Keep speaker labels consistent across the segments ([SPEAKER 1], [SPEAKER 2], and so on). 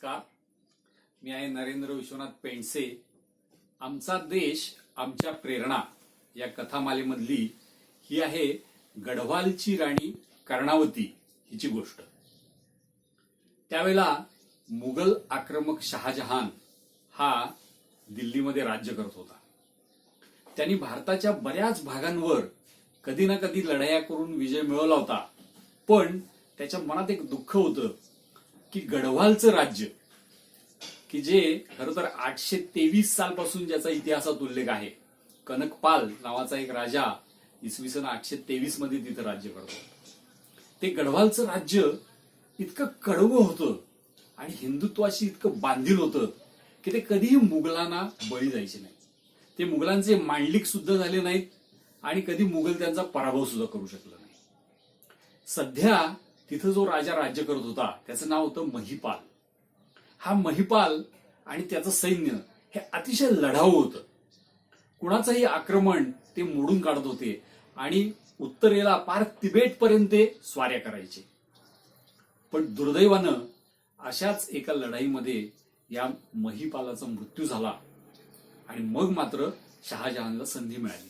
[SPEAKER 1] नमस्कार. मी आहे नरेंद्र विश्वनाथ पेंडसे. आमचा देश आमच्या प्रेरणा या कथामालेमधली ही आहे गढवालची राणी कर्णावती हिची गोष्ट. त्यावेळेला मुघल आक्रमक शहाजहान हा दिल्लीमध्ये राज्य करत होता. त्यांनी भारताच्या बऱ्याच भागांवर कधी ना कधी लढाया करून विजय मिळवला होता. पण त्याच्या मनात एक दुःख होतं की गढवालचं राज्य, की जे खरं तर 823 सालपासून ज्याचा इतिहासात उल्लेख आहे, कनकपाल नावाचा एक राजा इसवी सन 823 मध्ये तिथं राज्य करतो. ते गढवालचं राज्य इतकं कडवं होतं आणि हिंदुत्वाशी इतकं बांधील होतं की ते कधीही मुघलांना बळी जायचे नाही. ते मुघलांचे मांडलिक सुद्धा झाले नाहीत आणि कधी मुघल त्यांचा पराभव सुद्धा करू शकला नाही. सध्या तिथं जो राजा राज्य करत होता त्याचं नाव होतं महिपाल. हा महिपाल आणि त्याचं सैन्य हे अतिशय लढाऊ होतं. कुणाचंही आक्रमण ते मोडून काढत होते आणि उत्तरेला पार तिबेटपर्यंत ते स्वाऱ्या करायचे. पण दुर्दैवानं अशाच एका लढाईमध्ये या महिपालाचा मृत्यू झाला आणि मग मात्र शहाजहानला संधी मिळाली.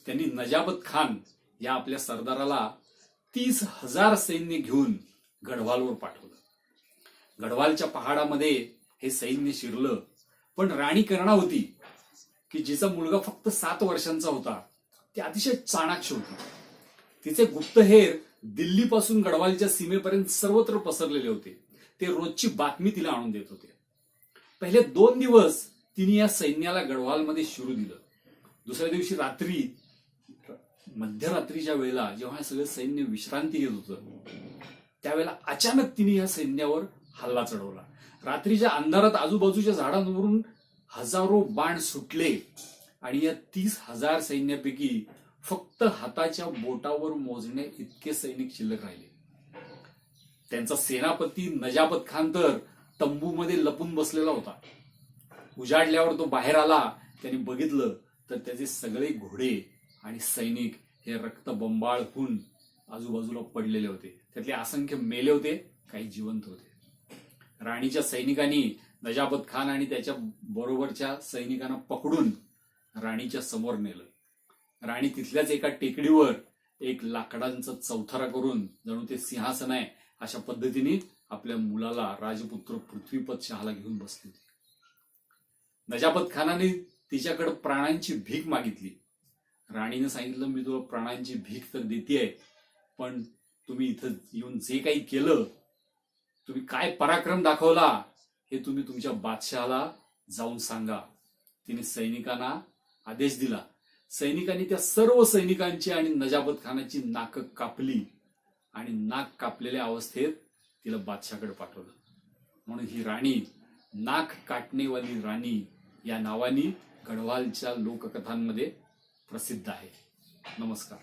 [SPEAKER 1] त्यांनी नजाबत खान या आपल्या सरदाराला 30,000 सैन्य घेऊन गढवालवर पाठवलं. गढवालच्या पहाडामध्ये हे सैन्य शिरलं. पण राणी कर्णावती, की जिचा मुलगा फक्त 7 वर्षांचा होता, ती अतिशय चाणाक्ष होती. तिचे गुप्तहेर दिल्लीपासून गढवालच्या सीमेपर्यंत सर्वत्र पसरलेले होते. ते रोजची बातमी तिला आणून देत होते. पहिले 2 दिवस तिने या सैन्याला गढवालमध्ये शिरू दिलं. दुसऱ्या दिवशी रात्री, मध्यरात्रीच्या वेळेला जेव्हा सगळं सैन्य विश्रांती घेत होतं, त्यावेळेला अचानक तिने या सैन्यावर हल्ला चढवला. रात्रीच्या अंधारात आजूबाजूच्या झाडांवरून हजारो बाण सुटले आणि या 30,000 सैन्यापैकी फक्त हाताच्या बोटावर मोजणे इतके सैनिक शिल्लक राहिले. त्यांचा सेनापती नजाबत खान तर तंबूमध्ये लपून बसलेला होता. उजाडल्यावर तो बाहेर आला. त्यांनी बघितलं तर त्याचे सगळे घोडे आणि सैनिक हे रक्तबंबाळ होऊन आजूबाजूला पडलेले होते. त्यातले असंख्य मेले होते, काही जिवंत होते. राणीच्या सैनिकांनी नजाबत खान आणि त्याच्या बरोबरच्या सैनिकांना पकडून राणीच्या समोर नेलं. राणी तिथल्याच एका टेकडीवर एक लाकडांचा चौथरा करून, जणू ते सिंहासन आहे अशा पद्धतीने आपल्या मुलाला, राजपुत्र पृथ्वीपत शहाला घेऊन बसली होती. नजाबत खानाने तिच्याकडे प्राणांची भीक मागितली. राणीने सांगितलं, मी तुला प्राणांची भीक तर देतेय, पण तुम्ही इथं येऊन जे काही केलं, तुम्ही काय पराक्रम दाखवला, हे तुम्ही तुमच्या बादशहाला जाऊन सांगा. तिने सैनिकांना आदेश दिला. सैनिकांनी त्या सर्व सैनिकांची आणि नजाबत खानाची नाक कापली आणि नाक कापलेल्या अवस्थेत तिला बादशाकडे पाठवलं. म्हणून ही राणी नाक काटणेवाली राणी या नावाने गढवालच्या लोककथांमध्ये प्रसिद्ध आहे. नमस्कार.